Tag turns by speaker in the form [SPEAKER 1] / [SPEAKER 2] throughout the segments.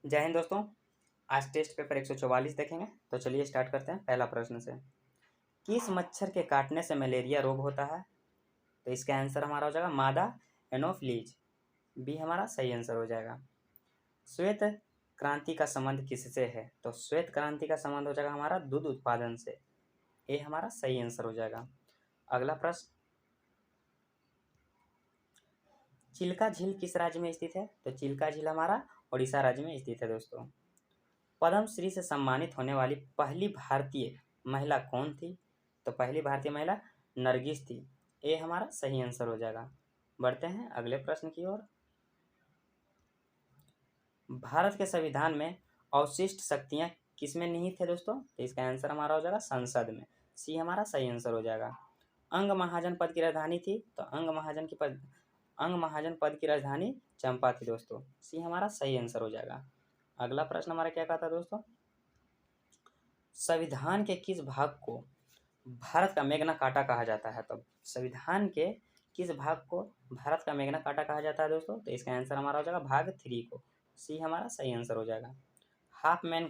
[SPEAKER 1] जय हिंद दोस्तों। आज टेस्ट पेपर 144 देखेंगे। तो चलिए स्टार्ट करते हैं पहला प्रश्न से। किस मच्छर के काटने से मलेरिया रोग होता है? तो इसका आंसर हमारा हो जाएगा मादा एनोफ्लीज। बी हमारा सही आंसर हो जाएगा। श्वेत क्रांति का संबंध किससे है? तो श्वेत क्रांति का संबंध हो जाएगा हमारा दूध उत्पादन से। ये हमारा सही आंसर हो जाएगा। अगला प्रश्न, चिल्का झील किस राज्य में स्थित है? तो चिल्का झील हमारा उड़ीसा राज्य में स्थित है दोस्तों। पद्मश्री से सम्मानित होने वाली पहली भारतीय महिला कौन थी? तो पहली भारतीय महिला नरगिस थी। ये हमारा सही आंसर हो जाएगा। बढ़ते हैं अगले प्रश्न की ओर। भारत के संविधान में अवशिष्ट शक्तियां किसमें निहित है दोस्तों? तो इसका आंसर हमारा हो जाएगा संसद में। सी हमारा सही आंसर हो जाएगा। अंग महाजन पद की राजधानी थी? तो अंग महाजन पद की राजधानी चंपा थी दोस्तों। सी हमारा सही आंसर हो जाएगा। अगला प्रश्न हमारा क्या कहता है दोस्तों? संविधान के किस भाग को भारत का मैग्ना कार्टा कहा जाता है? तो संविधान के किस भाग को भारत का मैग्ना कार्टा कहा जाता है दोस्तों? तो इसका आंसर हमारा हो जाएगा भाग 3 को। सी हमारा सही आंसर हो जाएगा। हाफ मैन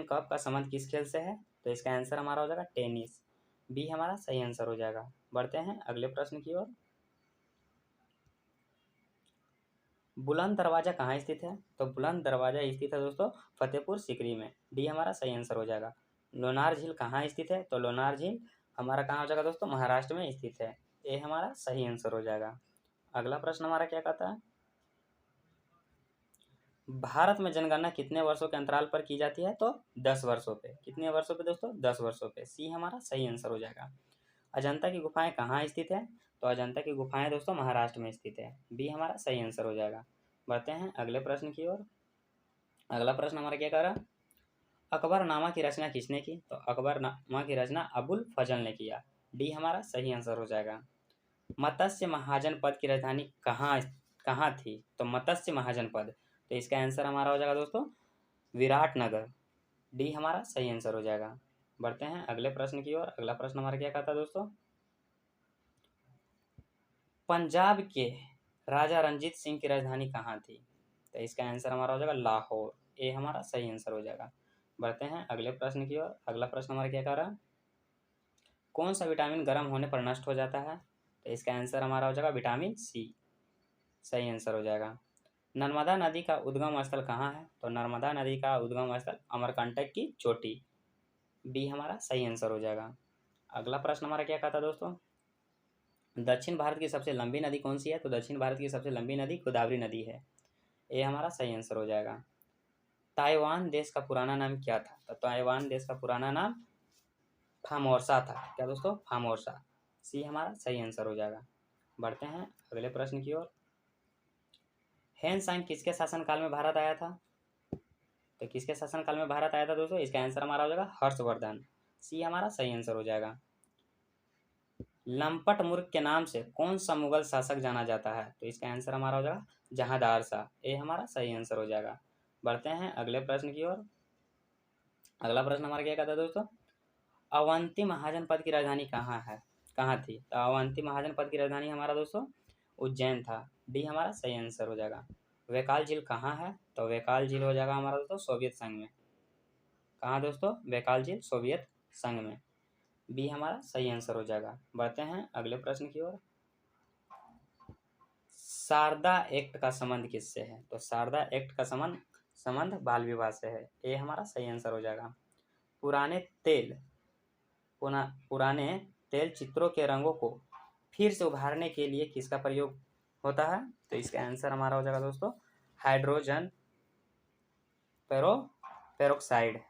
[SPEAKER 1] कप का संबंध किस खेल से है? तो इसका आंसर हमारा हो जाएगा टेनिस। बी हमारा सही आंसर हो जाएगा। बढ़ते हैं अगले प्रश्न की ओर। बुलंद दरवाजा कहाँ स्थित है? तो बुलंद दरवाजा स्थित है दोस्तों फतेहपुर सीकरी में। डी हमारा सही आंसर हो जाएगा। लोनार झील कहाँ स्थित है? तो लोनार झील हमारा कहाँ हो जाएगा दोस्तों? महाराष्ट्र में स्थित है। ये हमारा सही आंसर हो जाएगा। अगला प्रश्न हमारा क्या कहता है? भारत में जनगणना कितने वर्षों के अंतराल पर की जाती है? तो 10 वर्षों पे। कितने वर्षों पे दोस्तों? 10 वर्षों पे। सी हमारा सही आंसर हो जाएगा। अजंता की गुफाएं कहाँ स्थित है? तो अजंता की गुफाएं दोस्तों महाराष्ट्र में स्थित है। बी हमारा सही आंसर हो जाएगा। बढ़ते हैं अगले प्रश्न की ओर। अगला प्रश्न हमारा क्या कह रहा है? अकबरनामा की रचना किसने की? तो अकबरनामा की रचना अबुल फजल ने किया। डी हमारा सही आंसर हो जाएगा। मत्स्य महाजन पद की राजधानी कहाँ थी? तो मत्स्य महाजन पद, तो इसका आंसर हमारा हो जाएगा दोस्तों विराटनगर। डी हमारा सही आंसर हो जाएगा। बढ़ते हैं अगले प्रश्न की ओर। अगला प्रश्न हमारा क्या कहता है दोस्तों? पंजाब के राजा रंजीत सिंह की राजधानी कहाँ थी? तो इसका आंसर हमारा हो जाएगा लाहौर। ये हमारा सही आंसर हो जाएगा। बढ़ते हैं अगले प्रश्न की ओर। अगला प्रश्न हमारा क्या कह रहा है? कौन सा विटामिन गर्म होने पर नष्ट हो जाता है? तो इसका आंसर हमारा हो जाएगा विटामिन सी। सही आंसर हो जाएगा। नर्मदा नदी का उद्गम स्थल कहाँ है? तो नर्मदा नदी का उद्गम स्थल अमरकंटक की चोटी। बी हमारा सही आंसर हो जाएगा। अगला प्रश्न हमारा क्या कहता है दोस्तों? दक्षिण भारत की सबसे लंबी नदी कौन सी है? तो दक्षिण भारत की सबसे लंबी नदी गोदावरी नदी है। ये हमारा सही आंसर हो जाएगा। ताइवान देश का पुराना नाम क्या था? तो ताइवान देश का पुराना नाम फामोर्सा था। क्या दोस्तों? फामोर्सा। सी हमारा सही आंसर हो जाएगा। बढ़ते हैं अगले प्रश्न की ओर। हैन किसके शासनकाल में भारत आया था? तो किसके शासनकाल में भारत आया था दोस्तों? इसका आंसर हमारा हो जाएगा हर्षवर्धन। सी हमारा सही आंसर हो जाएगा। लंपट मुर्ग के नाम से कौन सा मुगल शासक जाना जाता है? तो इसका आंसर हमारा हो जाएगा जहांदार शाह। ये हमारा सही आंसर हो जाएगा। बढ़ते हैं अगले प्रश्न की ओर। अगला प्रश्न हमारा क्या कहता है दोस्तों? अवंती महाजन पद की राजधानी कहाँ थी? तो अवंती महाजन पद की राजधानी हमारा दोस्तों उज्जैन था। डी हमारा सही आंसर हो जाएगा। वैकाल झील कहाँ है? तो वैकाल झील हो जाएगा हमारा दोस्तों सोवियत संघ में। कहाँ दोस्तों? वैकाल झील सोवियत संघ में। बी हमारा सही आंसर हो जाएगा। बढ़ते हैं अगले प्रश्न की ओर। शारदा एक्ट का संबंध किससे है? तो शारदा एक्ट का संबंध बाल विवाह से है। ये हमारा सही आंसर हो जाएगा। पुराने तेल चित्रों के रंगों को फिर से उभारने के लिए किसका प्रयोग होता है? तो इसका आंसर हमारा हो जाएगा दोस्तों हाइड्रोजन पेरोक्साइड।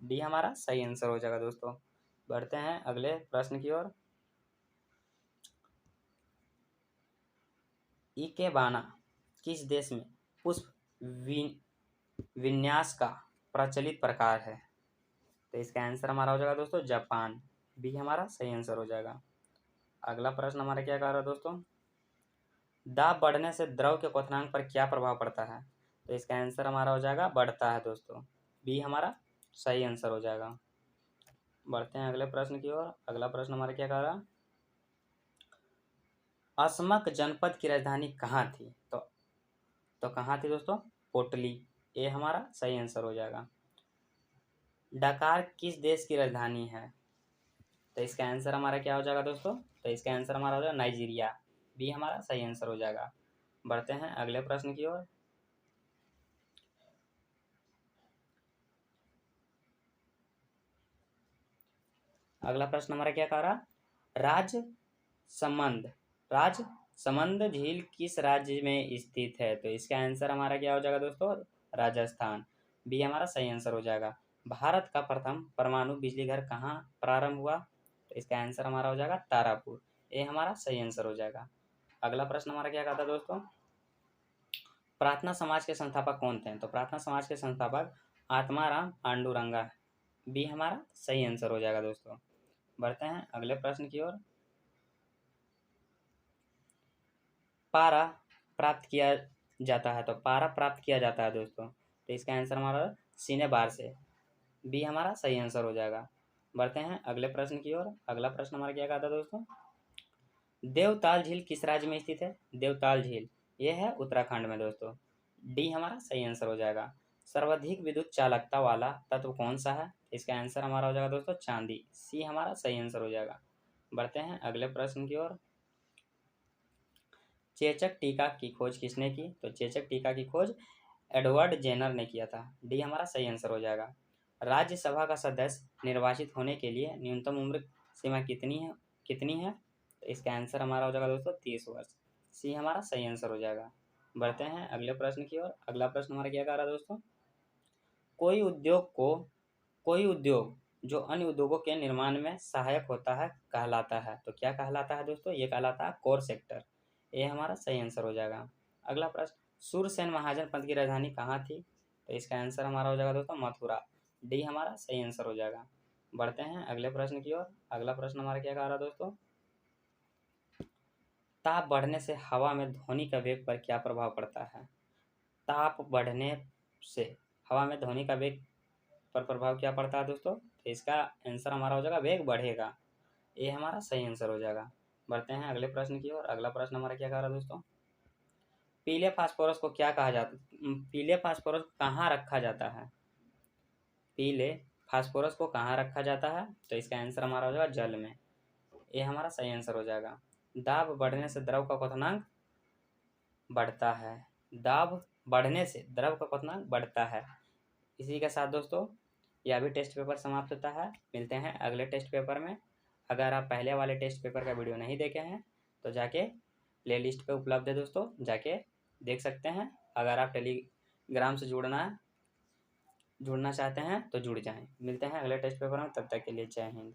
[SPEAKER 1] डी हमारा सही आंसर हो जाएगा दोस्तों। बढ़ते हैं अगले प्रश्न की ओर। इकेबाना किस देश में पुष्प विन्यास का प्रचलित प्रकार है? तो इसका आंसर हमारा हो जाएगा दोस्तों जापान। बी हमारा सही आंसर हो जाएगा। अगला प्रश्न हमारा क्या कह रहा है दोस्तों? दाब बढ़ने से द्रव के क्वथनांक पर क्या प्रभाव पड़ता है? तो इसका आंसर हमारा हो जाएगा बढ़ता है दोस्तों। बी हमारा सही आंसर हो जाएगा। बढ़ते हैं अगले प्रश्न की ओर। अगला प्रश्न हमारा क्या कह रहा है? असमक जनपद की राजधानी कहाँ थी? तो कहाँ थी दोस्तों? पोटली, ये हमारा सही आंसर हो जाएगा। डकार किस देश की राजधानी है? तो इसका आंसर हमारा क्या हो जाएगा दोस्तों? तो इसका आंसर हमारा हो जाएगा नाइजीरिया, बी हमारा सही आंसर हो जाएगा। बढ़ते हैं अगले प्रश्न की ओर। अगला प्रश्न हमारा क्या कह रहा? राजसमंद झील किस राज्य में स्थित है? तो इसका आंसर हमारा क्या हो जाएगा दोस्तों? राजस्थान, बी हमारा सही आंसर हो जाएगा। भारत का प्रथम परमाणु बिजली घर कहाँ प्रारंभ हुआ? तो इसका आंसर हमारा हो जाएगा तारापुर, ये हमारा सही आंसर हो जाएगा। अगला प्रश्न हमारा क्या कहता है दोस्तों? प्रार्थना समाज के संस्थापक कौन थे? तो प्रार्थना समाज के संस्थापक आत्माराम पांडुरंगा, बी हमारा सही आंसर हो जाएगा दोस्तों। बढ़ते हैं अगले प्रश्न की ओर। पारा प्राप्त किया जाता है, तो पारा प्राप्त किया जाता है दोस्तों, तो इसका आंसर हमारा सीने बार से, बी हमारा सही आंसर हो जाएगा। बढ़ते हैं अगले प्रश्न की ओर। अगला प्रश्न हमारा क्या कहता है दोस्तों? देवताल झील किस राज्य में स्थित है? देवताल झील यह है उत्तराखंड में दोस्तों, डी हमारा सही आंसर हो जाएगा। सर्वाधिक विद्युत चालकता वाला तत्व कौन सा है? इसका आंसर हमारा हो जाएगा दोस्तों चांदी, सी हमारा सही आंसर हो जाएगा। बढ़ते हैं अगले प्रश्न की ओर। चेचक टीका की खोज किसने की? तो चेचक टीका की खोज एडवर्ड जेनर ने किया था, डी हमारा सही आंसर हो जाएगा। राज्यसभा का सदस्य निर्वाचित होने के लिए न्यूनतम उम्र सीमा कितनी है? तो इसका आंसर हमारा हो जाएगा दोस्तों 30 वर्ष, सी हमारा सही आंसर हो जाएगा। बढ़ते हैं अगले प्रश्न की ओर। अगला प्रश्न हमारा क्या कह रहा है दोस्तों? कोई उद्योग जो अन्य उद्योगों के निर्माण में सहायक होता है कहलाता है, तो क्या कहलाता है दोस्तों? ये कहलाता है कोर सेक्टर, ये हमारा सही आंसर हो जाएगा। अगला प्रश्न, सूरसेन महाजन पंथ की राजधानी कहाँ थी? तो इसका आंसर हमारा हो जाएगा दोस्तों मथुरा, डी हमारा सही आंसर हो जाएगा। बढ़ते हैं अगले प्रश्न की ओर। अगला प्रश्न हमारा क्या कह रहा है दोस्तों? ताप बढ़ने से हवा में ध्वनि का वेग पर क्या प्रभाव पड़ता है? ताप बढ़ने से हवा में ध्वनि का वेग पर प्रभाव क्या पड़ता है दोस्तों? तो इसका आंसर हमारा हो जाएगा वेग बढ़ेगा, ये हमारा सही आंसर हो जाएगा। बढ़ते हैं अगले प्रश्न की ओर। अगला प्रश्न हमारा क्या कह रहा है दोस्तों? पीले फास्फोरस को क्या कहा जाता पीले फास्फोरस कहाँ रखा जाता है? पीले फास्फोरस को कहाँ रखा जाता है? तो इसका आंसर हमारा हो जाएगा जल में, ये हमारा सही आंसर हो जाएगा। दाब बढ़ने से द्रव का क्वथनांक बढ़ता है, दाब बढ़ने से द्रव का क्वथनांक बढ़ता है। इसी के साथ दोस्तों यह भी टेस्ट पेपर समाप्त होता है। मिलते हैं अगले टेस्ट पेपर में। अगर आप पहले वाले टेस्ट पेपर का वीडियो नहीं देखे हैं तो जाके प्लेलिस्ट पे उपलब्ध है दोस्तों, जाके देख सकते हैं। अगर आप टेलीग्राम से जुड़ना चाहते हैं तो जुड़ जाएं। मिलते हैं अगले टेस्ट पेपर में, तब तक के लिए जय हिंद।